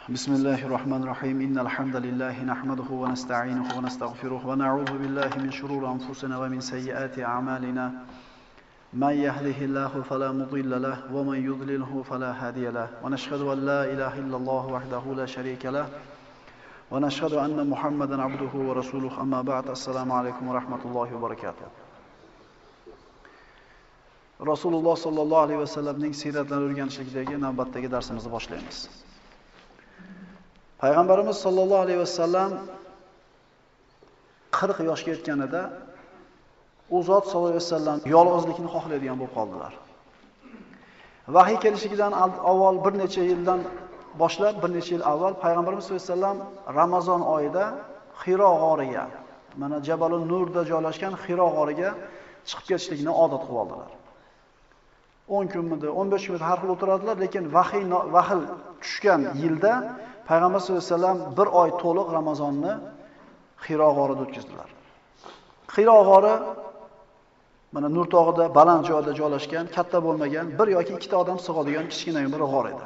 بسم الله الرحمن الرحيم إن الحمد لله نحمده ونستعينه ونستغفره ونعوذ بالله من شرور أنفسنا ومن سيئات أعمالنا من يهده الله فلا مضل له ومن يضلله فلا هادي له ونشهد أن لا إله إلا الله وحده لا شريك له ونشهد أن محمدا عبده ورسوله أما بعد السلام عليكم ورحمة الله وبركاته Rasululloh sallallohu alayhi vasallamning siyratlarini o'rganishlikdagi navbatdagi darsimizni boshlaymiz. Payg'ambarimiz sallallohu alayhi vasallam 40 yoshga yetganida u zot sallallohu alayhi vasallam yolg'izlikni xohlaydigan bo'lib qoldilar. Vahiy kelishidan avval bir necha yildan boshlab bir necha yil avval Payg'ambarimiz sallallohu alayhi vasallam Ramazon oyida Hiro g'origa, mana Jabalun Nurda joylashgan Hiro g'origa chiqib ketishlikni odat qilib oldilar. 10 kunmidi, 15 kunmidi har xil o'tiradilar, lekin vahiy tushgan yilda Payg'ambar sollallohu alayhi vasallam bir oy to'liq Ramazonni Hiro g'orida o'tkazdilar. Hiro g'ori mana Nur tog'ida baland joyda joylashgan, katta bo'lmagan, bir yoki ikkita odam sig'adigan kichkina bir g'or edi.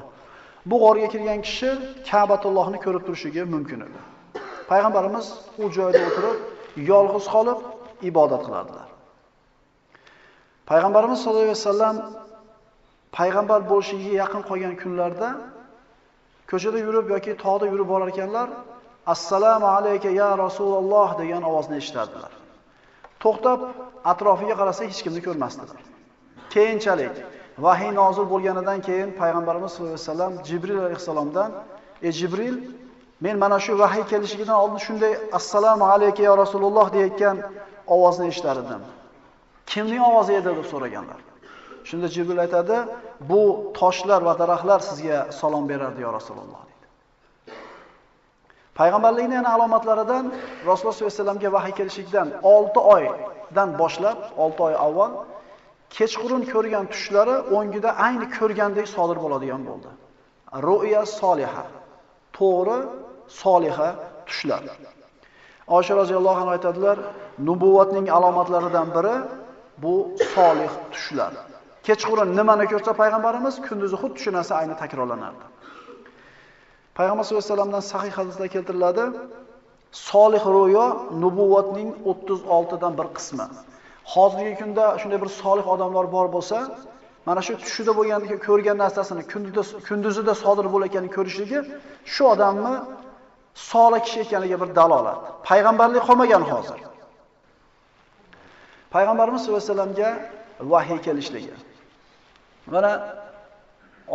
Bu g'orga kirgan kishi Ka'batullohni ko'rib turishiga mumkin edi. Payg'ambarimiz u joyda o'tirib, yolg'iz qolib ibodat qilardilar. Payg'ambarimiz sollallohu alayhi vasallam payg'ambar bo'lishiga yaqin qolgan kunlarda ko'chada yurib yoki tog'da yurib borar ekanlar, "Assalomu alayka ya Rasululloh" degan ovozni eshitadilar. To'xtab atrofiga qarasa hech kimni ko'rmasdilar. Keyinchalik vahiy nozil bo'lganidan keyin payg'ambarimiz sollallohu alayhi vasallam Jibril alayhisalomdan, "Ey Jibril, men mana shu vahiy kelishidan oldin shunday "Assalomu alayka ya Rasululloh" deyotgan ovozni eshitar edim. Kimning ovozi edi deb so'raganlar. Shunda Jibril aytadi, "Bu toshlar va daraxtlar sizga salom berardi ya Rasululloh" dedi. Payg'ambarlikning yana alomatlaridan Rasululloh sollallohu alayhi vasallamga vahiy kelishidan 6 oydan boshlab, 6 oy avval kechqurun ko'rgan tushlari o'ngida ayni ko'rgandek sodir bo'ladigan bo'ldi. Ru'ya soliha, to'g'ri, soliha tushlar. Oysha roziyallohu anha aytadilar, nubuvatning alomatlaridan biri bu solih tushlar. Kechqurun nimani ko'rsa payg'ambarimiz kunduzi xuddi shu narsa ayni takrorlanardi. Payg'ambar sollallohu alayhi vasallamdan sahih hadisda keltiriladi, solih ro'yo nubuvatning 36 dan bir qismi. Hozirgi kunda shunday bir solih odamlar bor bo'lsa, mana shu tushida bo'lgandagi ko'rgan narsasini kunduzida sodir bo'layotganini ko'rishligi shu odamni solih kishi ekaniga bir dalolat. Payg'ambarlik qolmagan hozir. Payg'ambarimiz sollallohu alayhi vasallamga vahiy kelishligi. Mana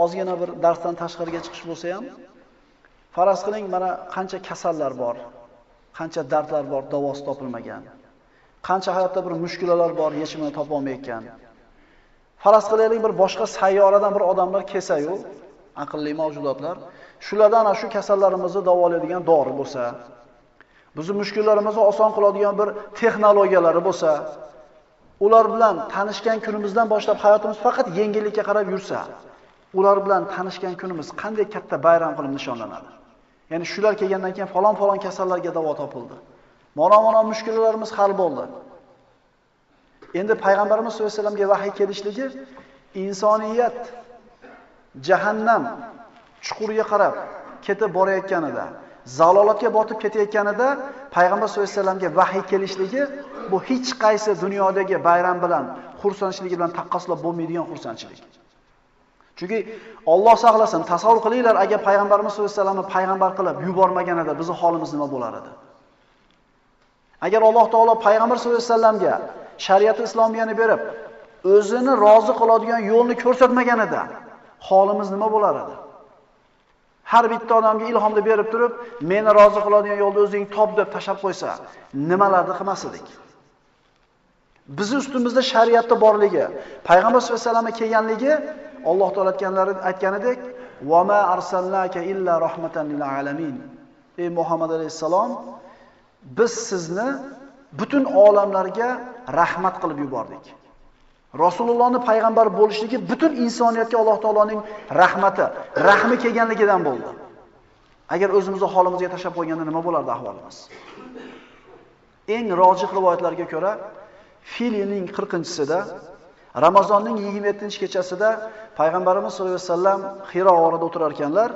ozgina bir darsdan tashqariga chiqish bo'lsa ham, faraz qiling, mana qancha kasallar bor, qancha dardlar bor, davosi topilmagan. Qancha hayotda bir mushkulalar bor, yechimini topa olmayotgan. Faraz qilaylik, bir boshqa sayyoradan bir odamlar kelsa-yu, aqlli mavjudotlar, shulardan ana shu kasallarimizni davolaydigan dori bo'lsa, bizni mushkullarimizni oson qiladigan bir texnologiyalari bo'lsa, ular bilan tanishgan kunimizdan boshlab hayotimiz faqat yengillikka qarab yursa, ular bilan tanishgan kunimiz qanday katta bayram qilib nishonlanadi. Ya'ni shular kelgandan keyin falon kasallarga davo topildi. Mana mushkulalarimiz hal bo'ldi. Endi payg'ambarimiz sollallohu alayhi vasallamga vahiy kelishligi insoniyat jahannam chuquriga qarab ketib borayotganida, zalolatga botib ketayotganida payg'ambar sollallohu alayhi vasallamga vahiy kelishligi bu hech qaysi dunyodagi bayram bilan, xursandchiligi bilan taqqoslab bo'lmaydigan xursandchilik. Chunki Alloh saqlasin, tasavvur qilinglar, agar payg'ambarimiz sollallohu alayhi vasallamni payg'ambar qilib yubormaganida bizning holimiz nima bo'lar edi? Agar Alloh taolo payg'ambar sollallohu alayhi vasallamga shariat islomiyani berib, o'zini rozi qiladigan yo'lni ko'rsatmaganida holimiz nima bo'lar edi? Har bitta odamga ilhomni berib turib, meni rozi qiladigan yo'lni o'zing top deb tashab qo'ysa, nimalarni qilmas edik? Biz ustimizda shariatda borligi, payg'ambar sollallohu alayhi vasallamga kelganligi, Alloh taolo aytganidek, "Va ma arsalnaka illa rahmatan lil alamin." Ey Muhammad alayhisalom, biz sizni butun olamlarga rahmat qilib yubordik. Rasulullohning payg'ambar bo'lishligi butun insoniyatga Alloh taoloning rahmati, rahmi kelganligidan bo'ldi. Agar o'zimizni holimizga tashab qo'yganda nima bo'lardi ahvolimiz? Eng rojih rivoyatlarga ko'ra, Fil yilning 40-sida Ramazonning 27-kechasida payg'ambarimiz sollallohu alayhi vasallam Hiro g'orida o'tirar ekanlar.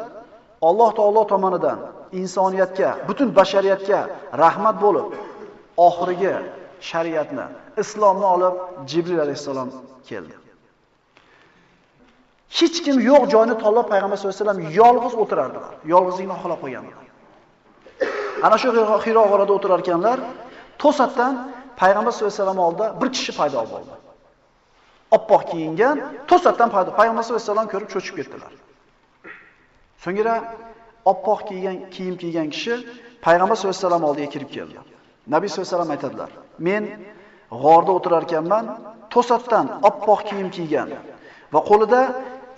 Alloh taolo tomonidan insoniyatga, butun bashariyatga rahmat bo'lib, oxirgi shariatni, islomni olib Jibril alayhisalom keldi. Hech kim yo'q joyni tanlab payg'ambar sollallohu alayhi vasallam yolg'iz o'tirardilar. Yolg'izlikni xohlab qo'yganlar. Ana shu Hiro g'orida o'tirar ekanlar, to'satdan payg'ambar sollallohu alayhi vasallam oldida bir kishi paydo bo'ldi. Oppoq kiyingan, to'satdan payg'ambar sollallohu alayhi vasallam ko'rib cho'chib ketdilar. So'ngra oppoq kiyim kiygan kishi payg'ambar sollallohu alayhi vasallam oldiga kirib keldi. Nabiy sollallohu alayhi vasallam aytadilar: "Men g'orda o'tirar ekanman, to'satdan oppoq kiyim kiygan va qo'lida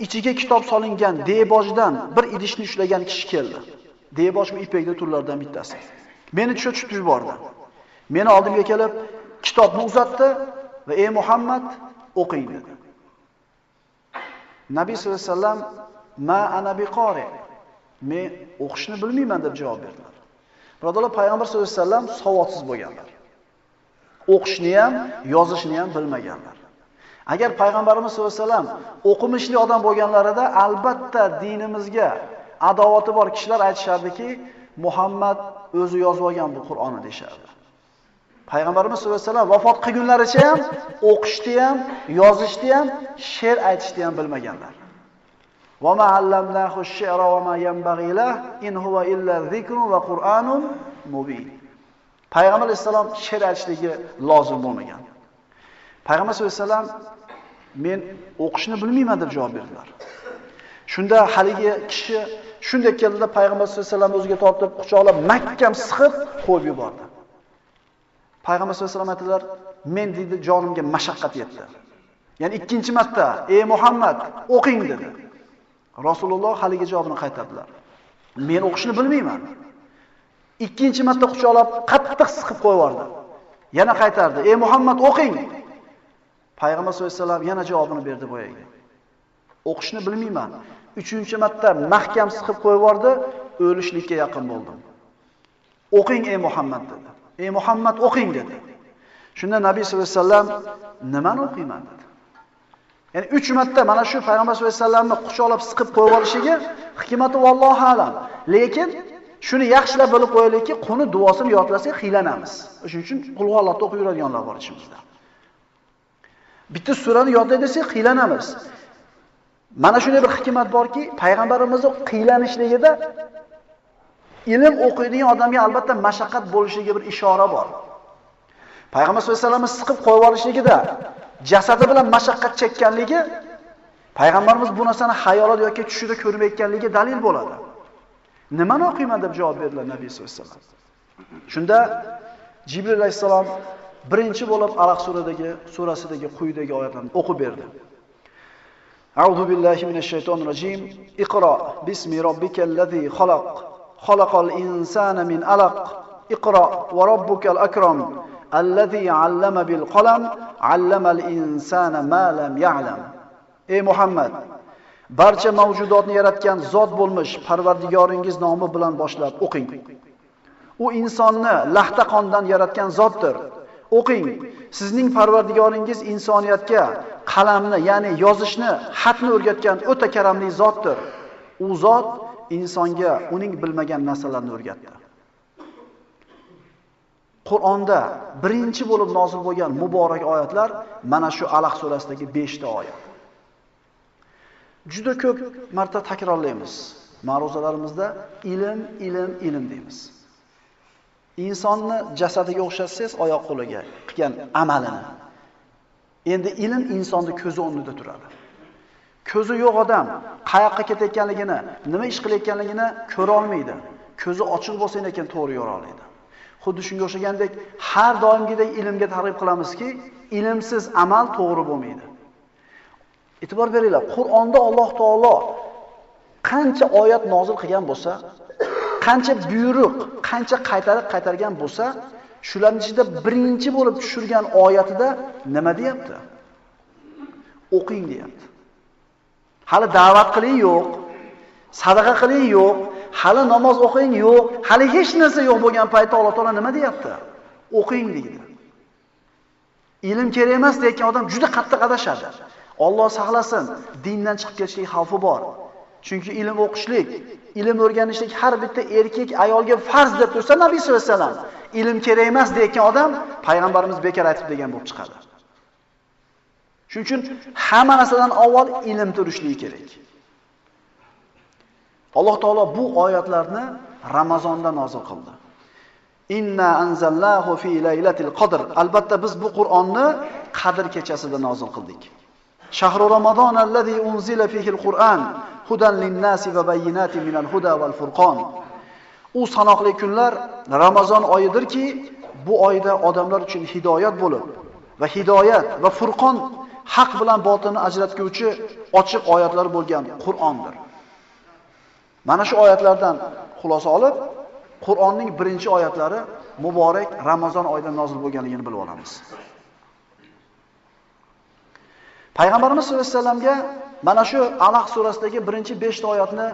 ichiga kitob solingan debojdan bir idishni ushlagan kishi keldi. Debojmi ipakli turlardan bittasi. Meni cho'chitib yubordi. Meni oldimga kelib, kitobni uzatdi va ey Muhammad, o'qing dedi. Nabiy sollallohu alayhi vasallam ma ana biqori. Men o'qishni bilmayman deb javob berdilar. Birodarlar, payg'ambar sollallohu alayhi vasallam savodsiz bo'lganlar. O'qishni ham, yozishni ham bilmaganlar. Agar payg'ambarimiz sollallohu alayhi vasallam o'qimishli odam bo'lganlarida albatta dinimizga adovati bor kishilar aytishardiki, Muhammad o'zi yozib olgan bu Qur'onni deshardi. Payg'ambarimiz sollallohu alayhi vasallam vafot qilgunlaricha ham o'qishni ham, yozishni ham, she'r aytishni ham bilmaganlar. Va ma allamnahu ash-shi'ra va ma yanbaghi lahu in huwa illa zikrun va Qur'anun mubin. Payg'ambar alayhisalom she'r aytishligi lozim bo'lmagan. Payg'ambar sollallohu alayhi vasallam men o'qishni bilmayman deb javob berdilar. Shunda haligi kishi shunday keldida payg'ambar sollallohu alayhi vasallam o'ziga tortib, quchoqlab, mahkam siqib qo'yib yubordi. Payg'ambar sollallohu alayhi vasallam aytdilar: "Men dedi jonimga mashaqqat yetdi." Ya'ni ikkinchi marta: "Ey Muhammad, o'qing" dedi. Rasululloh haligi javobini qaytardilar. "Men o'qishni bilmayman." Ikkinchi marta quchoqlab, qattiq siqib qo'yib yubordi. Yana qaytardi: "Ey Muhammad, o'qing." Payg'ambar sollallohu alayhi vasallam yana javobini berdi boyaga. O'qishni bilmayman. Uchinchi marta mahkam siqib qo'yib yubordi, o'lishlikka yaqin bo'ldim. "O'qing ey Muhammad" dedi. "Ey Muhammad, o'qing" dedi. Shunda Nabiy sollallohu alayhi vasallam nimani o'qiyman dedi. Ya'ni 3 marta mana shu payg'ambar sollallohu alayhi vasallamni quchoqlab siqib qo'yib yuborishiga hikmati vallohu alam. Lekin shuni yaxshilab bilib qo'yaylikki, quni duosini yodlasak xiylanamiz. Shuning uchun qul huvallohni o'qib yuradiganlar bor ichimizda. Bitta surani yodlay desak xiylanamiz. Mana shunday bir hikmat borki, payg'ambarimizning qiylanishligida ilm o'qiydigan odamga albatta mashaqqat bo'lishiga bir ishora bor. Payg'ambar sollallohu alayhi vasallam siqib qo'yib olishligida jasadi bilan mashaqqat chekkanligi payg'ambarimiz bu narsani xayolot yoki tushida ko'rmayotganligi dalil bo'ladi. Nimani o'qiyman deb javob berdilar Nabiy sollallohu alayhi vasallam. Shunda Jibril alayhisalom birinchi bo'lib Alaq surasidagi quyidagi oyatlarni o'qib berdi. A'udhu billahi minash shaytonir rojim. Iqro bismi robbikallazi xalaq. Xalaqal insana min alaq. Iqro va robbukal akram. Allazi 'allama bil qalam. 'Allamal insana ma lam ya'lam. Ey Muhammad, barcha mavjudotni yaratgan zot bo'lmish Parvardigoringiz nomi bilan boshlab o'qing. U insonni lahta qondan yaratgan zotdir. O'qing. Sizning Parvardigoringiz insoniyatga qalamni, ya'ni yozishni, xatni o'rgatgan o'ta karamli zotdir. U zot insonga uning bilmagan narsalarni o'rgatdi. Qur'onda birinchi bo'lib nozil bo'lgan muborak oyatlar mana shu Alaq surasidagi 5 ta oyat. Juda ko'p marta takrorlaymiz. Ma'ruzalarimizda ilm deymiz. Insonni jasadiga o'xshatsangiz oyoq qo'liga qilgan amalini. Endi ilm insonning ko'zi o'rnida turadi. Ko'zi yo'q odam qayoqqa ketayotganligini, nima ish qilayotganligini ko'ra olmaydi. Ko'zi ochiq bo'lsa ekan to'g'ri yora oladi. Xuddi shunga o'xshagandek har doimgidek ilmga targ'ib qilamizki, ilmsiz amal to'g'ri bo'lmaydi. E'tibor beringlar, Qur'onda Alloh taolo qancha oyat nozil qilgan bo'lsa, qancha buyruq, qancha qaytargan bo'lsa, shularning ichida birinchi bo'lib tushirgan oyatida nima deyapti? O'qing deyapti. Hali da'vat qiling yo'q, sadaqa qiling yo'q, hali namoz o'qing yo'q, hali hech narsa yo'q bo'lgan paytda Alloh taolo nima deyapti? O'qing deydi. Ilm kerak emas degan odam juda qattiq adashadi. Alloh saqlasin, dindan chiqib ketishlik xavfi bor. Chunki ilm o'qishlik, ilm o'rganishlik har bitta erkak ayolga farz deb tursa Nabiy sollallohu alayhi vasallam, ilm kerak emas degan odam payg'ambarimiz bekor aytib degan bo'lib chiqadi. Shuning uchun hamma narsadan avval ilm turishligi kerak. Alloh taolo bu oyatlarni Ramazonda nozil qildi. Inna anzalnahu fi laylatil qadr. Albatta biz bu Qur'onni Qadr kechasida nozil qildik. Shahru Ramazon allazi unzila fihi al-Qur'an hudan lin-nasi va bayyinatin minal huda wal furqon. U sanoqli kunlar Ramazon oyidirki, bu oyda odamlar uchun hidoyat bo'lib va hidoyat va furqon haq bilan botilni ajratguvchi ochiq oyatlar bo'lgan Qur'ondir. Mana shu oyatlardan xulosa olib, Qur'onning birinchi oyatlari muborak Ramazon oyida nozil bo'lganligini bilib olamiz. Payg'ambarimiz sollallohu alayhi vasallamga mana shu Alaq surasidagi birinchi 5 ta oyatni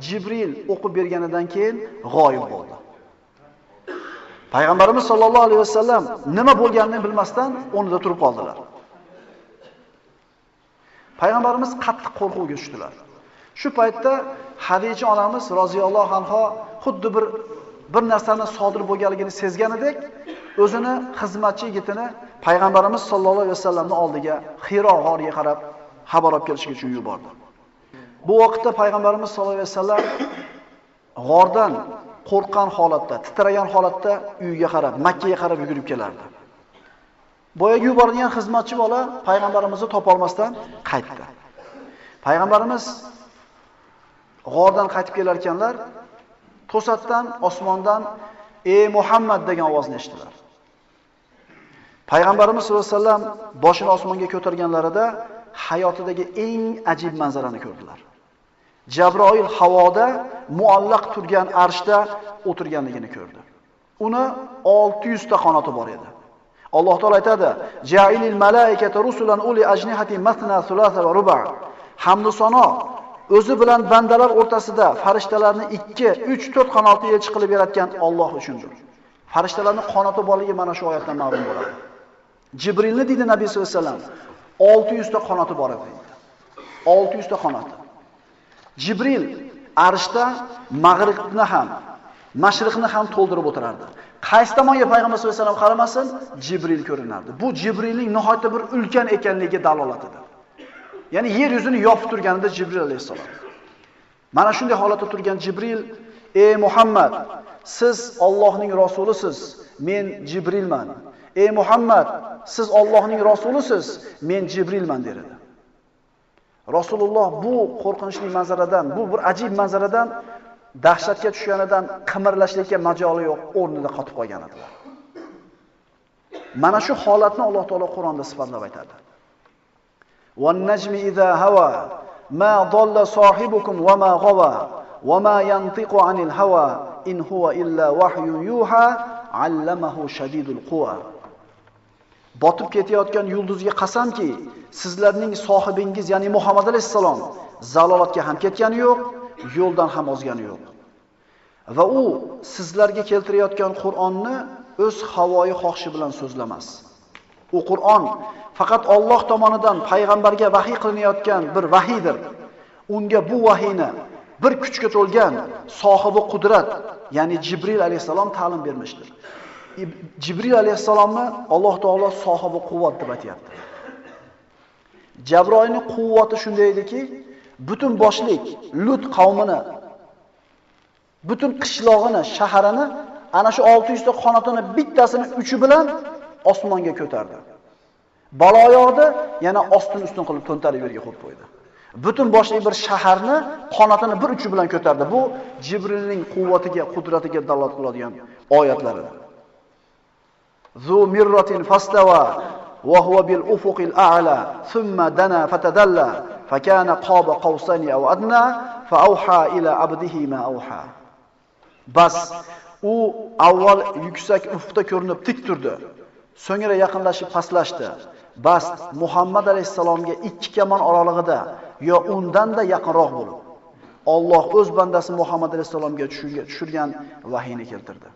Jibril o'qib berganidan keyin g'oyib bo'ldi. Payg'ambarimiz sollallohu alayhi vasallam nima bo'lganini bilmasdan o'rnida turib qoldilar. Payg'ambarimiz qattiq qo'rquvga tushdilar. Shu paytda Hadija onamiz roziyallohu anha xuddi bir narsani sodir bo'lganligini sezganidek, o'zini xizmatchi yigitini Payg'ambarimiz sollallohu alayhi vasallamning oldiga Hiro g'origa qarab xabar olib kelish uchun yubordi. Bu vaqtda Payg'ambarimiz sollallohu alayhi vasallam g'ordan qo'rqqan holatda, titragan holatda uyiga qarab, Makka ga qarab yugurib kelardi. Boyaga yuborilgan xizmatchi bola Payg'ambarimizni topolmasdan qaytdi. Payg'ambarimiz g'ordan qaytib kelar ekanlar, to'satdan osmondan "Ey Muhammad" degan ovozni eshitdilar. Payg'ambarimiz sollallohu alayhi vasallam boshini osmonga ko'targanlarida hayotidagi eng ajib manzarani ko'rdilar. Jabroil havoda muallaq turgan arshda o'tirganligini ko'rdi. Uni 600 ta qanoti bor edi. Alloh taolo aytadi: "Ja'ilil malaikata rusulan uli ajnihati matna thulatha va ruba'." Hamd sano o'zi bilan bandalar o'rtasida farishtalarni 2, 3, 4 qanotli elchi qilib yaratgan Alloh uchundir. Farishtalarning qanoti borligi mana shu oyatdan ma'lum bo'ladi. Jibrilni dedi Nabiy sollallohu alayhi vasallam 600 ta qanoti bor edi. 600 ta qanoti. Jibril arshda mag'ribni ham, mashriqni ham to'ldirib o'tirardi. Qaysi tomonga payg'ambar sollallohu alayhi vasallam qaramasin, Jibril ko'rinardi. Bu Jibrilning nihoyatda bir ulkan ekanligiga dalolat edi. Ya'ni yer yuzini yopib turganida Jibril alayhisalom. Mana shunday holatda turgan Jibril: "Ey Muhammad, siz Allohning rasulisiz, men Jibrilman. Ey Muhammad, siz Allohning rasulisiz, men Jibrilman" dedi. Rasululloh bu qo'rqinchli manzaradan, bu bir ajib manzaradan dahshatga tushganidan qimirlashlikka majoli yo'q, o'rnida qotib qolgan edilar. Mana shu holatni Alloh taolo Qur'onda sifatlab aytadi. "Wan-najmi idha hawa ma dalla sohibukum wa ma ghawa wa ma yantiqu 'anil hawa in huwa illa wahyun yuha 'allamahu shadidul quwa." Botib ketayotgan yulduzga qasamki, sizlarning sohibingiz, ya'ni Muhammad alayhisalom zalolatga ham ketgani yo'q, yo'ldan ham ozgani yo'q. Va u sizlarga keltirayotgan Qur'onni o'z havoyi xohishi bilan so'zlamas. U Qur'on faqat Alloh tomonidan payg'ambarga vahiy qilinayotgan bir vahiydir. Unga bu vahiyni bir kuchga to'lgan sohibi qudrat, ya'ni Jibril alayhisalom ta'lim bermişdir. Jibril alayhisalomni Alloh taolo sohibi quvvat deb aytayapti. Jabroilning quvvati shunday ediki, butun boshlik Lut qavmini, butun qishlog'ini, shaharini ana shu 600 ta qanotini bittasini uchi bilan osmonga ko'tardi. Baloyoqda yana ostin-ustin qilib to'ntarib yerga qo'yib qo'ydi. Butun boshli bir shaharni qanotini bir uchi bilan ko'tardi. Bu Jibrilning quvvatiga, qudratiga dalolat qiladigan oyatlaridir. Zu mirratin fastawa wa huwa bil ufuqil a'la thumma dana fatadalla fakana qaba qawsayni aw adna fa awha ila abdihi ma awha. Bas u avval yuksak ufqda ko'rinib tik turdi. So'ngra yaqinlashib pastlashdi. Bas Muhammad alayhisalomga 2 kamon oralig'ida yo undan-da yaqinroq bo'lib Alloh o'z bandasi Muhammad alayhisalomga tushirgan vahiyni keltirdi.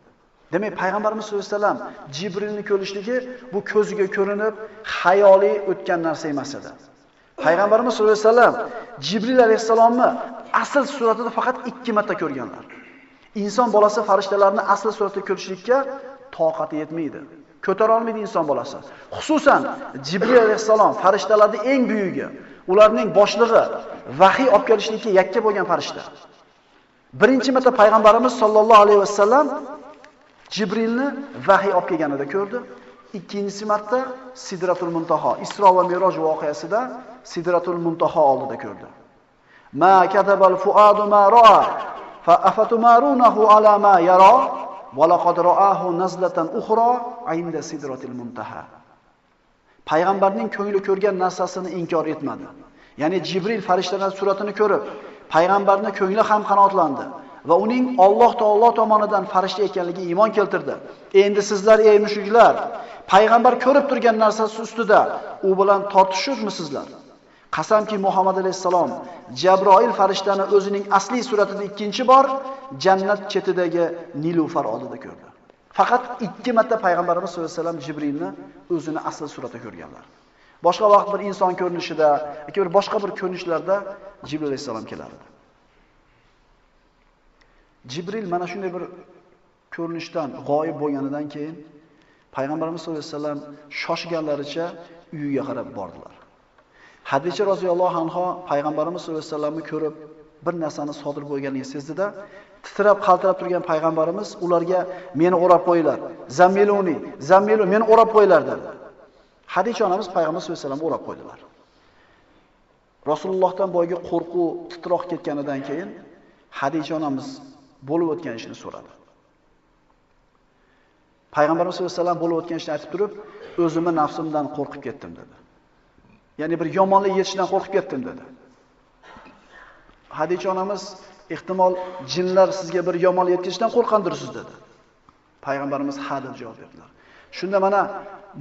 Demak, payg'ambarimiz sollallohu alayhi vasallam Jibrilni ko'rishligi bu ko'ziga ko'rinib, xayoliy o'tgan narsa emas edi. Payg'ambarimiz sollallohu alayhi vasallam Jibril alayhisalomni asl suratida faqat 2 marta ko'rganlar. Inson bolasi farishtalarni asl suratida ko'rishlikka toqati yetmaydi. Ko'tara olmaydi inson bolasi. Xususan Jibril alayhisalom farishtalarning eng buyugi, ularning boshlig'i, vahiy olib kelishlikka yakka bo'lgan farishta. Birinchi marta payg'ambarimiz sollallohu alayhi vasallam Jibrilni vahiy olib kelganida ko'rdi. Ikkinchi marta Sidratul Muntaho, Isro va Miroj voqeasida Sidratul Muntaho oldida ko'rdi. Ma katabal fuadu ma ra'a fa afatumarunahu ala ma yara va laqad ra'ahu nazlatan ukhra 'inda Sidratil Muntaha. Payg'ambarning ko'ngli ko'rgan narsasini inkor etmadi. Ya'ni Jibril farishtalar suratini ko'rib, payg'ambarning ko'ngli ham qanotlandi va uning Alloh taolo tomonidan farishta ekanligiga iymon keltirdi. Endi sizlar ey mushriklar, payg'ambar ko'rib turgan narsasi ustida u bilan tortishurmisizlar? Qasamki Muhammad alayhisalom Jabroil farishtani o'zining asli suratida ikkinchi bor jannat chetidagi Nilufar oldida ko'rdi. Faqat 2 marta payg'ambarimiz sollallohu alayhi vasallam Jibrilni o'zini asl suratida ko'rganlar. Boshqa vaqt bir inson ko'rinishida yoki bir boshqa bir ko'rinishlarda Jibril alayhisalom kelardi. Jibril mana shunday bir ko'rinishdan g'oyib bo'lganidan keyin payg'ambarimiz sollallohu alayhi vasallam shoshganlaricha uyiga qarab bordilar. Hadicha roziyallohu anha payg'ambarimiz sollallohu alayhi vasallamni ko'rib bir narsani sodir bo'lganligini sezdida, titrab qaltirab turgan payg'ambarimiz ularga meni o'rab qo'yinglar. Zammilu meni o'rab qo'yinglar dedi. Hadicha onamiz payg'ambar sollallohu alayhi vasallamni o'rab qo'ydilar. Rasulullohdan boyga qo'rquv titroq ketganidan keyin Hadicha onamiz bo'lib o'tgan ishni so'radi. Payg'ambarimiz sollallohu alayhi vasallam bo'lib o'tgan ishni aytib turib, o'zimni nafsimdan qo'rqib ketdim dedi. Ya'ni bir yomonlik yetishidan qo'rqib ketdim dedi. Hadicha onamiz ehtimol jinlar sizga bir yomonlik yetkazishdan qo'rqandirsiz dedi. Payg'ambarimiz ha deb javob berdilar. Shunda mana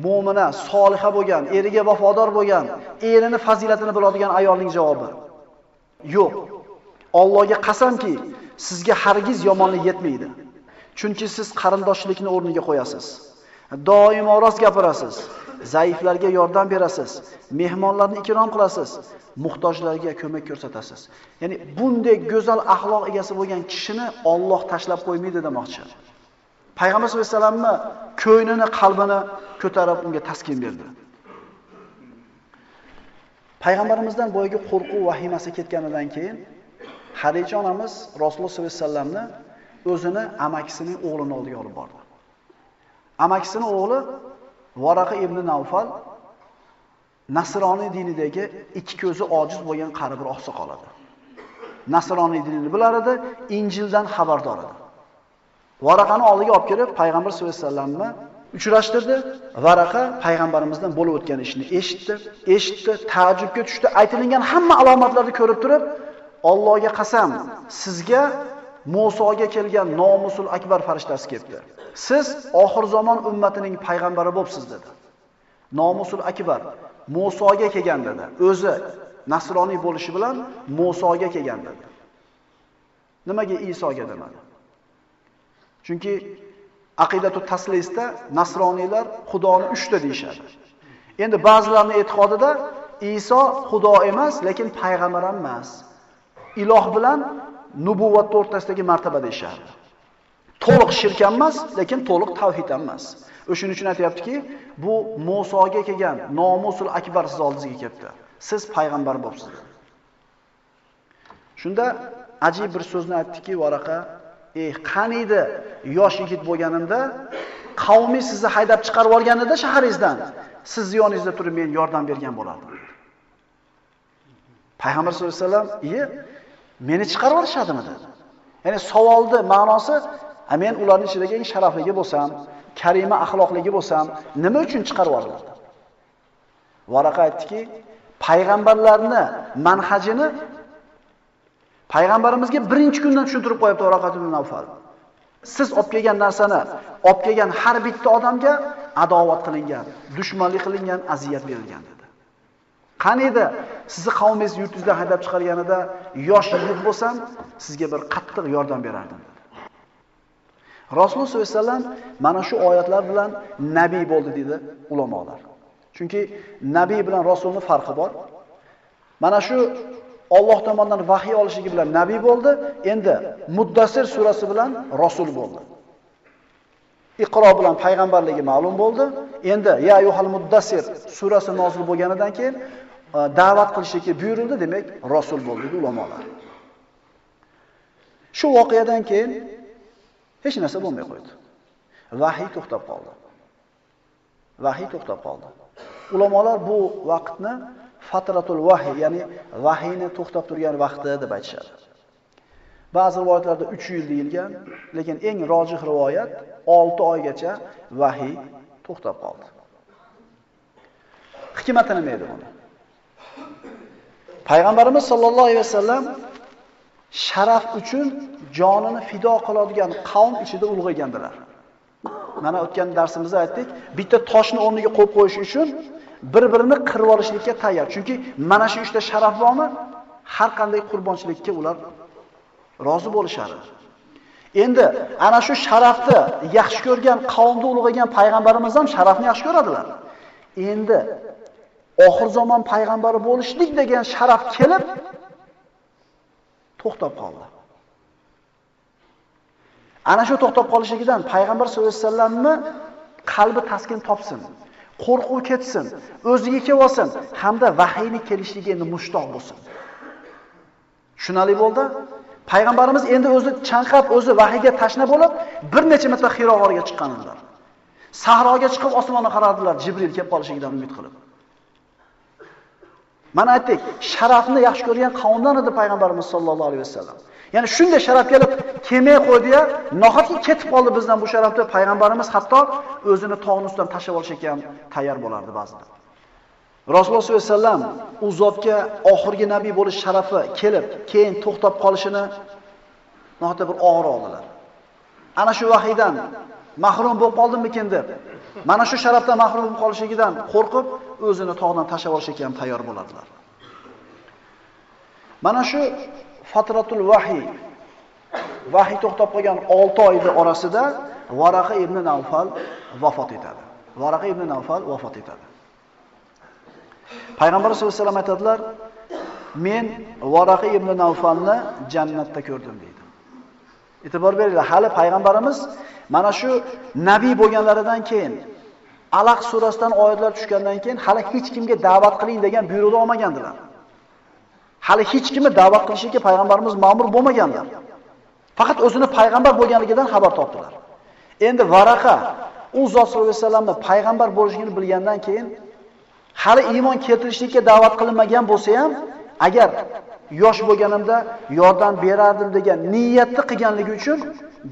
mu'mina, soliha bo'lgan, eriga vafodor bo'lgan, erining fazilatini biladigan ayolning javobi: yo'q. Allohga qasamki, sizga hargiz yomonlik yetmaydi. Chunki siz qarindoshlikni o'rniga qo'yasiz. Doimo rost gapirasiz. Zaiflarga yordam berasiz. Mehmonlarni ikrom qilasiz. Muhtojlarga ko'mak ko'rsatasiz. Ya'ni bunday go'zal axloq egasi bo'lgan kishini Alloh tashlab qo'ymaydi demoqchi. Payg'ambar sollallohu alayhi vasallamni ko'nglini, qalbini ko'tarib unga taskin berdi. Payg'ambarimizdan boyagi qo'rquv vahimasi ketganidan keyin Hadicha onamiz Rasululloh sollallohu alayhi vasallamni o'zini amakisining o'g'lini oldiga olib bordi. Amakisining o'g'li Varaqa ibn Nawfal Nasroniy dinidagi ikki ko'zi ojiz bo'lgan qari bir oqsoqol edi. Nasroniy dinini bilar edi, Injildan xabardor edi. Varaqani oldiga olib kelib, payg'ambar sollallohu alayhi vasallamni uchrashtirdi. Varaqa payg'ambarimizdan bo'lib o'tgan ishni eshitdi, ta'jubga tushdi. Aytilgan hamma alomatlarni ko'rib turib, Allohga qasam, sizga Musoga kelgan nomusul akbar farishtasi keldi. Siz oxir zamon ummatining payg'ambari bo'libsiz dedi. Nomusul akbar Musoga kelgan dedi. O'zi nasroniy bo'lishi bilan Musoga kelgan dedi. Nimaga Isoga demadi? Chunki aqidatu taslisda nasroniylar Xudoni 3 ta deyshadi. Endi ba'zilarning e'tiqodida Iso Xudo emas, lekin payg'ambar ham emas. Iloh bilan nubuvvat o'rtasidagi martaba deyshadi. To'liq shirk emas, lekin to'liq tavhid emas. O'shuning uchun aytayaptiki, bu Musoga kelgan nomusul akbar siz oldingizga keldi. Siz payg'ambar bo'libsiz. Shunda ajib bir so'zni aytdiki, Varaqa, qaniydi yosh yigit bo'lganimda qavmi sizni haydab chiqarib olganida shaharingizdan, siz yoningizda turib men yordam bergan bo'lardim. Payg'ambar sollallohu alayhi vasallam, meni chiqarib olishadimi dedi. Ya'ni savolning ma'nosi, men ularning ichidagi eng sharafligi bo'lsam, karima axloqligi bo'lsam, nima uchun chiqarib oladi? Varaqa aytdiki, payg'ambarlarni manhajini payg'ambarimizga birinchi kundan tushuntirib qo'yibdi Varaqa ibn Nawfal. Siz olib kelgan narsani, olib kelgan har bitta odamga adovat qilingan, dushmanlik qilingan, aziyat berilgan dedi. Qaniydi sizni qavmingiz yurtingizdan haydab chiqarganida yosh yigit bo'lsam, sizga bir qattiq yordam berardim dedi. Rasululloh sollallohu alayhi vasallam mana shu oyatlar bilan nabiy bo'ldi dedi ulamolar. Chunki nabiy bilan rasulning farqi bor. Mana shu Alloh tomonidan vahiy olishligi bilan nabiy bo'ldi, endi Muddassir surasi bilan rasul bo'ldi. Iqro bilan payg'ambarligi ma'lum bo'ldi. Endi Ya ayyuhal Muddassir surasi nozil bo'lganidan keyin da'vat qilishga buyurildi, demak rasul bo'ldi ulamolar. Shu voqeadan keyin hech narsa bo'lmay qo'ydi. Vahiy to'xtab qoldi. Vahiy to'xtab qoldi. Ulamolar bu vaqtni fatratul vahiy, ya'ni vahiyni to'xtab turgan vaqti deb aytishadi. Ba'zi rivoyatlarda 3 yil deyilgan, lekin eng rojih rivoyat 6 oygacha vahiy to'xtab qoldi. Hikmati nima edi buni? Payg'ambarimiz sollallohu alayhi vasallam sharaf uchun jonini fido qiladigan qavm ichida ulg'aygandilar. Mana o'tgan darsimizda aytdik, bitta toshni o'rniga qo'yib qo'yish uchun bir-birini qirib olishlikka tayyor. Chunki mana shu ishda sharaf bormi, har qanday qurbonchilikka ular rozi bo'lishadi. Endi ana shu sharafni yaxshi ko'rgan qavmda ulg'aygan payg'ambarimiz ham sharafni yaxshi ko'radilar. Endi oxir zamon payg'ambari bo'lishlik degan sharaf kelib to'xtab qoldi. Ana shu to'xtab qolishligidan payg'ambar sollallohu alayhi vasallamni qalbi taskin topsin, qo'rquv ketsin, o'ziga kelsin hamda vahiyning kelishligiga endi mushtoq bo'lsin. Tushunali bo'ldi? Payg'ambarimiz endi o'zi chanqab, o'zi vahiyga tashna bo'lib, bir necha marta Hiro g'origa chiqqanlar. Sahroga chiqib osmonga qaradilar, Jibril kelib qolishligidan umid qilib. Mana aytdik, sharafni yaxshi ko'rgan qavmdan edi payg'ambarimiz sollallohu alayhi vasallam. Ya'ni shunday sharaf kelib, kelmay qo'ydi-ya, nohaqki ketib qoldi bizdan bu sharafni payg'ambarimiz hatto o'zini tog'ning ustidan tashlab olishga ham tayyor bo'lardi ba'zida. Rasululloh sollallohu alayhi vasallam u zotga oxirgi nabiy bo'lish sharafi kelib, keyin to'xtab qolishini nohata bir og'ir oldilar. Ana shu vahiydan mahrum bo'lib qoldimmikin deb, mana shu sharafdan mahrum bo'lib qolishligidan qo'rqib, o'zini tog'dan tashlab olishga ham tayyor bo'ladilar. Mana shu fatratul vahiy, vahiy to'xtab qolgan 6 oyning orasida Varaqa ibn Nawfal vafot etadi. Varaqa ibn Nawfal vafot etadi. Payg'ambar sollallohu alayhi vasallam aytadilar, men Varaqa ibn Nawfalni jannatda ko'rdim deydi. E'tibor beringlar, hali payg'ambarimiz mana shu nabiy bo'lganlaridan keyin Alaq surasidan oyatlar tushgandan keyin hali hech kimga da'vat qiling degan buyruqni olmagandilar. Hali hech kimni da'vat qilishga payg'ambarimiz ma'mur bo'lmaganlar. Faqat o'zini payg'ambar bo'lganligidan xabar topdilar. Endi Varaqa u zot sollallohu alayhi vasallamni payg'ambar bo'lishini bilgandan keyin hali iymon keltirishlikka da'vat qilinmagan bo'lsa ham, agar yosh bo'lganimda yordam berardim degan niyatni qilganligi uchun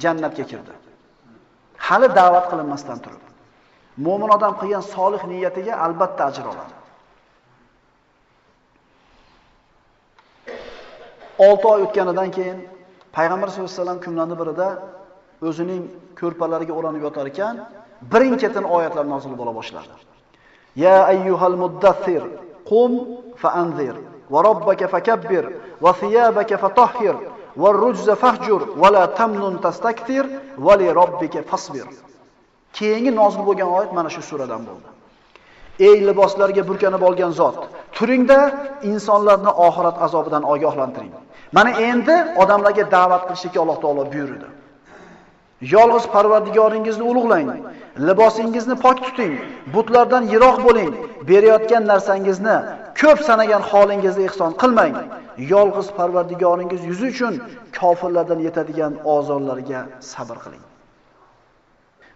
jannatga kirdi. Hali da'vat qilinmasdan turib. Mo'min odam qilgan solih niyatiga albatta ajr oladi. 6 oy o'tganidan keyin payg'ambar sollallohu alayhi vasallam kunlarning birida o'zining ko'rpalariga o'ranib yotar ekan, birin-ketin oyatlar nozil bo'la boshladi. Ya ayyuhal muddathir qum fa'anzir va robbaka fakabbir va thiyabaka fatahhir va rujza fahjur va la tamnun tastakthir va li robbika fasbir. Keyingi nozil bo'lgan oyat mana shu suradan bo'ldi. Ey liboslarga burkanib olgan zot, turingda insonlarni oxirat azobidan ogohlantiring. Mana endi odamlarga da'vat qilishga Alloh taolo buyurdi. Yolg'iz Parvardigoringizni ulug'lang, libosingizni pok tuting, butlardan yiroq bo'ling, berayotgan narsangizni ko'p sanagan holingizda ihson qilmang. Yolg'iz Parvardigoringiz yuzi uchun kofirlardan yetadigan azorlarga sabr qiling.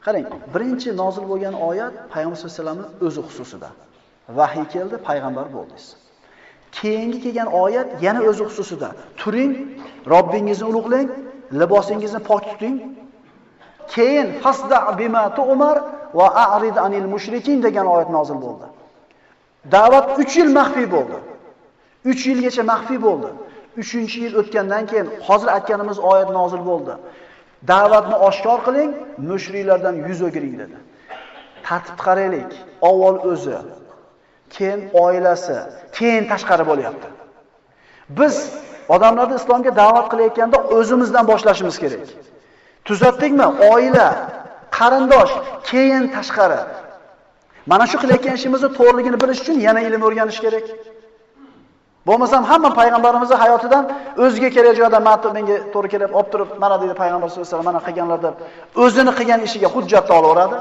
Qarang, birinchi nozil bo'lgan oyat Payg'ambar sollallohu alayhi vasallamning o'zi xususida. Vahiy keldi, payg'ambar bo'ldingiz. Keyingi kelgan oyat yana o'zi xususida. Turing, Robbingizni ulug'lang, libosingizni pok tuting. Keyin fasda bima tu'mar va a'rid anil mushrikin degan oyat nozil bo'ldi. Da'vat 3 yil maxfiy bo'ldi. 3 yilgacha maxfiy bo'ldi. 3-yil o'tgandan keyin hozir aytganimiz oyat nozil bo'ldi. Da'vatni oshkor qiling, mushriklardan yuz o'giring dedi. Tartib qaraylik. Avval o'zi, keyin oilasi, keyin tashqari bo'lyapti. Biz odamlarni islomga da'vat qilayotganda o'zimizdan boshlashimiz kerak. Tuzatdikmi? Oila, qarindosh, keyin tashqari. Mana shu qilayotgan ishimizni to'g'riligini bilish uchun yana ilm o'rganish kerak. Bo'lmasam hamma payg'ambarimizning hayotidan o'ziga kerak joyda menga to'g'ri kelib olib turib, mana dedi payg'ambar sollallohu alayhi vasallam, mana qilganlar deb o'zini qilgan ishiga hujjatni olaveradi.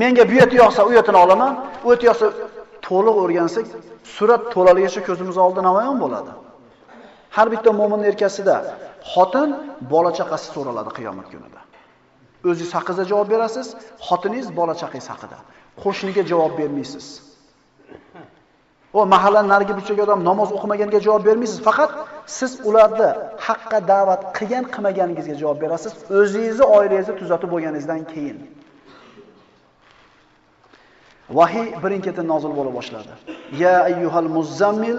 Menga bu yerda yoqsa, u yerdan olaman, u yerda yoqsa to'liq o'rgansak, surat to'laligicha ko'zimiz oldida namoyon bo'ladi. Har bitta mo'minning erkasida xotin, bola chaqasi so'raladi qiyomat kunida. O'zingiz haqingizda javob berasiz, xotiningiz, bola chaqangiz haqida. Qo'shniga javob bermaysiz. O mahallaning narigi burchaga odam namoz o'qimaganiga javob bermaysiz. Faqat siz ularda haqqa da'vat qilgan, qilmaganingizga javob berasiz. O'zingizni, oilangizni tuzatib bo'lganingizdan keyin. Vahiy birin-ketin nozil bo'la boshladi. Ya ayyuhal muzammil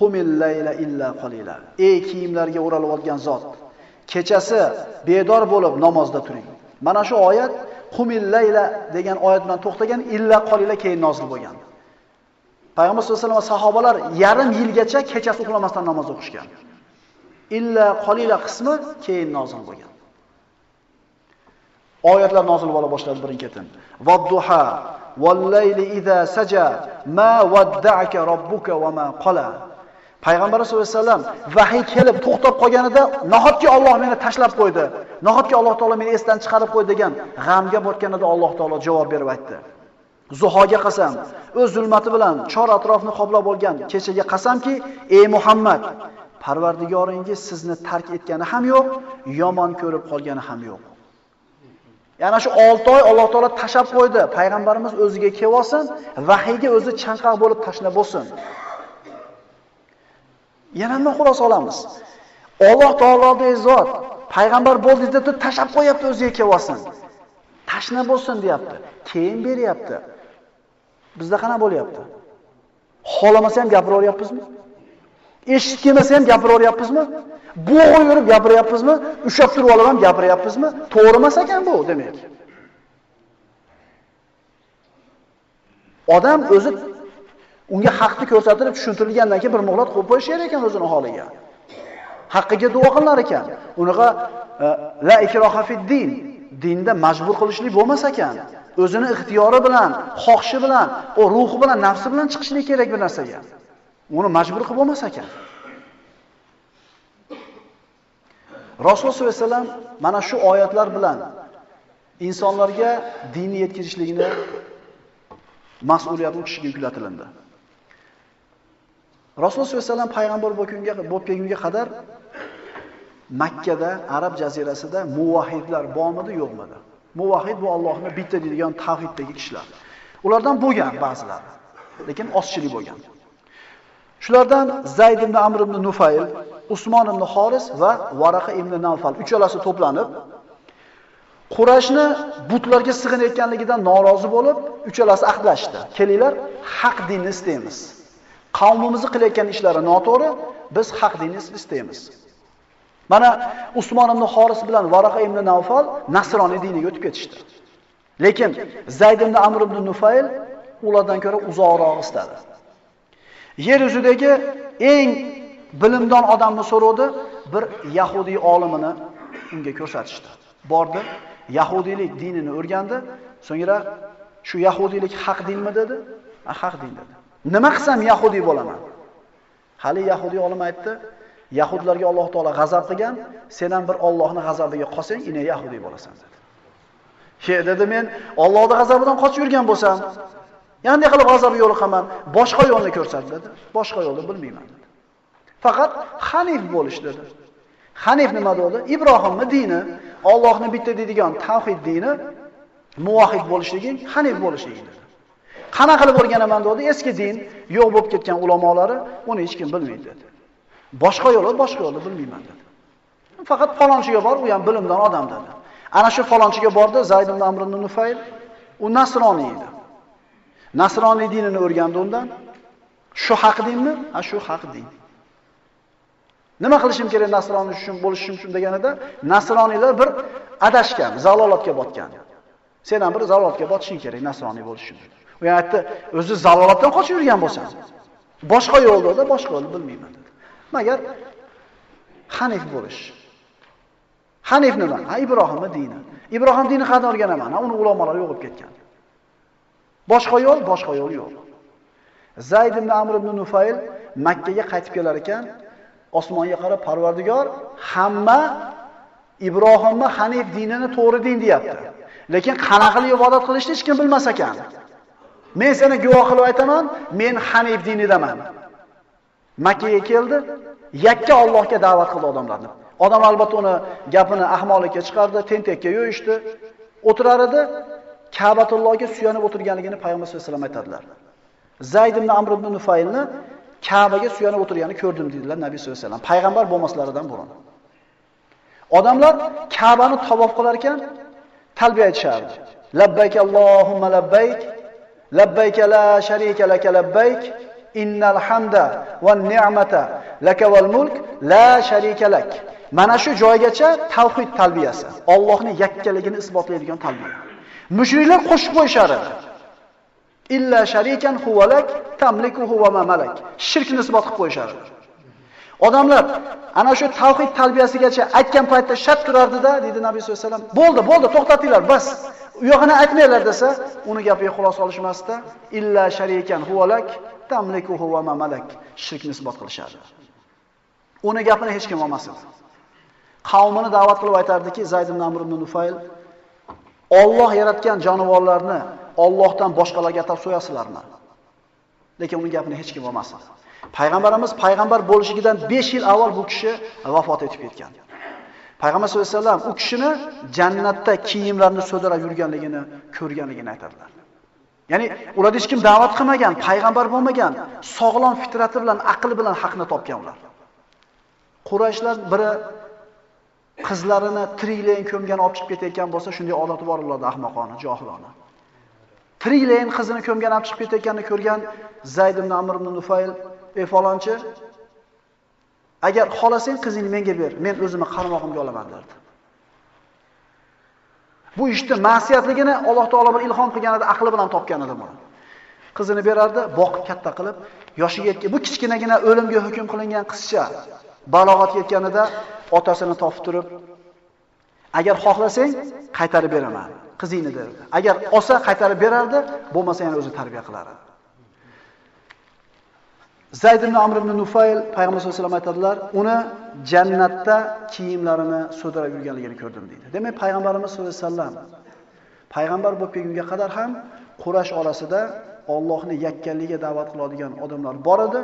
qumil layla illa qalila. Ey kiyimlarga o'ralib olgan zot, kechasi bedor bo'lib namozda turing. Mana shu oyat qumil layla degan oyat bilan to'xtagan, illa qalila keyin nozil bo'lgan. Payg'ambar sollallohu alayhi vasallam sahobalar yarim yilgacha kechasi uxlamasdan namoz o'qishgan. Illa qalila qismi keyin nozil bo'lgan. Oyatlar nozil bo'la boshladi birin-ketin. Wadduha wal-layli idza saja ma wadda'aka robbuka wa ma qala. Payg'ambar sollallohu alayhi vasallam vahiy kelib to'xtab qolganida, nahotki Alloh meni tashlab qo'ydi, nahotki Alloh taolo meni esdan chiqarib qo'ydi degan g'amga botganida Alloh taolo javob berib aytdi. Zuhoga qasam, o'z zulmati bilan chor atrofni qoplab olgan kechaga qasamki, ey Muhammad, Parvardigoringiz sizni tark etgani ham yo'q, yomon ko'rib qolgani ham yo'q. Yana shu 6 oy Alloh taolo tashab qo'ydi. Payg'ambarimiz o'ziga kelib olsin, vahiyga o'zi chanqoq bo'lib tashlab bo'lsin. Yana nima xulosa olamiz? Alloh taoloning zot payg'ambar bo'ldingiz deb tashab qo'yapti, o'ziga kelib olsin. Tashna bo'lsin deyapti. Keyin beryapti. Bizda qana bo'lyapti? Xolamasa ham gapiraveryapmizmi? Eshitib kelmasa ham gapiraveryapmizmi? Bo'g'ib yurib gapiryapmizmi? Ushab turib olib ham gapiryapmizmi? To'g'ri emas ekan bu, demak. Odam o'zi unga haqni ko'rsatilib tushuntirilgandan keyin bir muhlat qo'yib qo'yish kerak ekan o'zining holiga. Haqqiga duo qilinar ekan. Unaqa la ikroha fid din, dinda majbur qilishlik bo'lmas ekan. O'zini ixtiyori bilan, xohishi bilan, o ruhi bilan, nafsi bilan chiqishlik kerak bir narsaga. Uni majbur qilib bo'lmas ekan. Rasululloh sollallohu alayhi vasallam mana shu oyatlar bilan insonlarga dinni yetkazishligini mas'uliyati u kishiga yuklatildi. Rasululloh sollallohu alayhi vasallam payg'ambar bo'lib kelgunga qadar Makka da, Arab jazirasida muvahhidlar bormidi, yo'qmidi? Muvahhid bu Allohni bitta deydigan tavhiddagi kishilar. Ulardan bo'lgan ba'zilari, lekin ozchilik bo'lgan. Shulardan Zayd ibn Amr ibn Nufayl, Usmon ibn Xoris va Varaqa ibn Nawfal uchalasi to'planib Qurayshni butlarga sig'inayotganligidan norozi bo'lib, uchalasi ahdlashdi. Kelinglar, haq dinni istaymiz. Qavmimizni qilayotgan ishlari noto'g'ri, biz haq dinni istaymiz. Mana Usmon ibn Xoris bilan Varaqa ibn Nawfal nasroniy diniga o'tib ketishdi. Lekin Zayd ibn Amr ibn Nufayl ulardan ko'ra uzoqroq istadi. Yer yuzidagi eng bilimdon odamni so'rovdi, bir Yahudiy olimini unga ko'rsatishdi. Bordi, Yahudiylik dinini o'rgandi, so'ngra shu Yahudiylik haq dinmi dedi? Haq din dedi. Nima qilsam Yahudiy bo'laman? Hali Yahudiy olim aytdi, Yahudlarga Alloh taolo g'azab qilgan, sen ham bir Allohning g'azabiga qolsang, ina Yahudiy bo'lasan dedi. Dedi, men Allohning g'azabidan qochib yurgan bo'lsam, qanday qilib g'azabiga yo'liqaman? Boshqa yo'lni ko'rsat dedi. Boshqa yo'lni bilmayman dedi. Faqat hanif bo'lish dedi. Hanif nima dedi? Ibrohimning dini, Allohni bitta deydigan tavhid dini, muvahhid bo'lishliging, hanif bo'lishliging dedi. Qana qilib o'rganaman dedi? Eski din, yo'q bo'lib ketgan ulamolari uni hech kim bilmaydi dedi. Boshqa yo'lni bilmayman dedi. Faqat falonchiga bor, u ham bilimdon odam dedi. Ana shu falonchiga bordi, Zayd ibn Amr ibn Nufayl, u nasroniy edi. Nasroniy dinini o'rgandi undan. Shu haq dinmi? Ha, shu haq din. Nima qilishim kerak nasroniy uchun bo'lishim uchun deganida, nasroniylar bir adashgan, zalolatga botgan. Sen ham bir zalolatga botishing kerak nasroniy bo'lish uchun. U aytdi, o'zi zalolatdan qochib yurgan bo'lsan, boshqa yo'lda, boshqa yo'lni bilmayman dedi. Magar hanif bo'lish. Hanif nima? Ha, Ibrohimning dini. Ibrohim dini qanday o'rganaman? Ha, uni ulamolar yo'qib ketgan. Boshqa yo'l yo'q. Zayd ibn Amr ibn Nufayl Makka ga qaytib kelar ekan, osmonga qarab Parvardigor hamma Ibrohimni Hanif dinini to'g'ri din deyapti. Lekin qanaqa ibodat qilishni hech kim bilmas ekan. Men seni guvoh qilib aytaman, men Hanif dinidaman. Makka ga keldi, yakka Allohga da'vat qildi odamlarni. Odam albatta uni gapini ahmoqlikka chiqardi, tentakka yo'yishdi. O'tirar edi, Ka'batullohga suyanib o'tirganligini payg'ambar sollallohu alayhi vasallam aytadilar. Zayd ibn Amr ibn Nufaylni Ka'baga suyanib o'tirganini ko'rdim dedilar Nabiy sollallohu alayhi vasallam. Payg'ambar bo'lmaslaridan burun. Odamlar Ka'bani tavof qilar ekan talbiya aytishardi. Labbayk Allohumma labbayk, labbayk la sharika laka labbayk, innal hamda wan ni'mata laka wal mulk la sharika lak. Mana shu joygacha tavhid talbiyasi, Allohning yakkaligini isbotlaydigan talbiya. Mushriklar qo'shib qo'yishar edi. Illa sharikan huvalak tamlikuhu va ma malak. Shirkni isbot qilib qo'yishar edi. Odamlar ana shu tavhid talbiyasigacha aytgan paytda shart turardi-da, dedi Nabiy sollallohu alayhi vasallam. Bo'ldi, to'xtatinglar, bas. U yog'ini aytmaylar desa, uni gapiga xulosa olishmasda, illa sharikan huvalak tamlikuhu va ma malak. Shirkni isbot qilishadi. Uni gapini hech kim olmas edi. Qavmini da'vat qilib aytardiki, Zayd ibn Amr ibn Nufayl, Alloh yaratgan jonivorlarni Allohdan boshqalarga atab so'yasizlarmi? Lekin uning gapini hech kim olmas edi. Payg'ambarimiz payg'ambar bo'lishidan 5 yil avval bu kishi vafot etib ketgan. Payg'ambar sollallohu alayhi vasallam u kishini jannatda kiyimlarini so'dirab yurganligini ko'rganligini aytadilar. Ya'ni ular hech kim da'vat qilmagan, payg'ambar bo'lmagan, sog'lom fitrati bilan, aqli bilan haqni topgan ular. Qurayshlar biri qizlarini tiriklayin ko'mgan olib chiqib ketayotgan bo'lsa, shunday odati bor ularda, ahmoqona, johilona. Tiriklayin qizini ko'mgan olib chiqib ketayotganini ko'rgan Zayd ibn Amr ibn Nufayl, "Ey falonchi, agar xohlasang qizingni menga ber, men o'zimni qaramog'imga olaman" derdi. Bu ishni ma'siyatligini Alloh taolo bir ilhom qilganida aqli bilan topgan edi buni. Qizini berardi, boqib katta qilib, yoshiga yetgan, bu kichkinagina o'limga hukm qilingan qizcha balog'at yetganida otasini topib turib, "Agar xohlasang qaytarib beraman qizingni" derdi. Agar olsa qaytarib berardi, bo'lmasa yana o'zi tarbiya qilardi. Zayd ibn Amr ibn Nufayl payg'ambar sollallohu alayhi vasallam aytadilar, uni jannatda kiyimlarini so'dirab yurganligini ko'rdim deydi. Demak, payg'ambarimiz sollallohu alayhi vasallam payg'ambar bo'lib kelgunga qadar ham Quraysh orasida Allohning yakkanligiga da'vat qiladigan odamlar bor edi.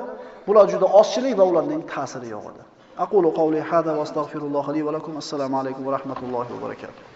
Bular juda ozchilik va ularning ta'siri yo'q edi. Aqulu qawli hada va astaghfirulloh li va lakum. Assalomu alaykum va rahmatullohi va barakatuh.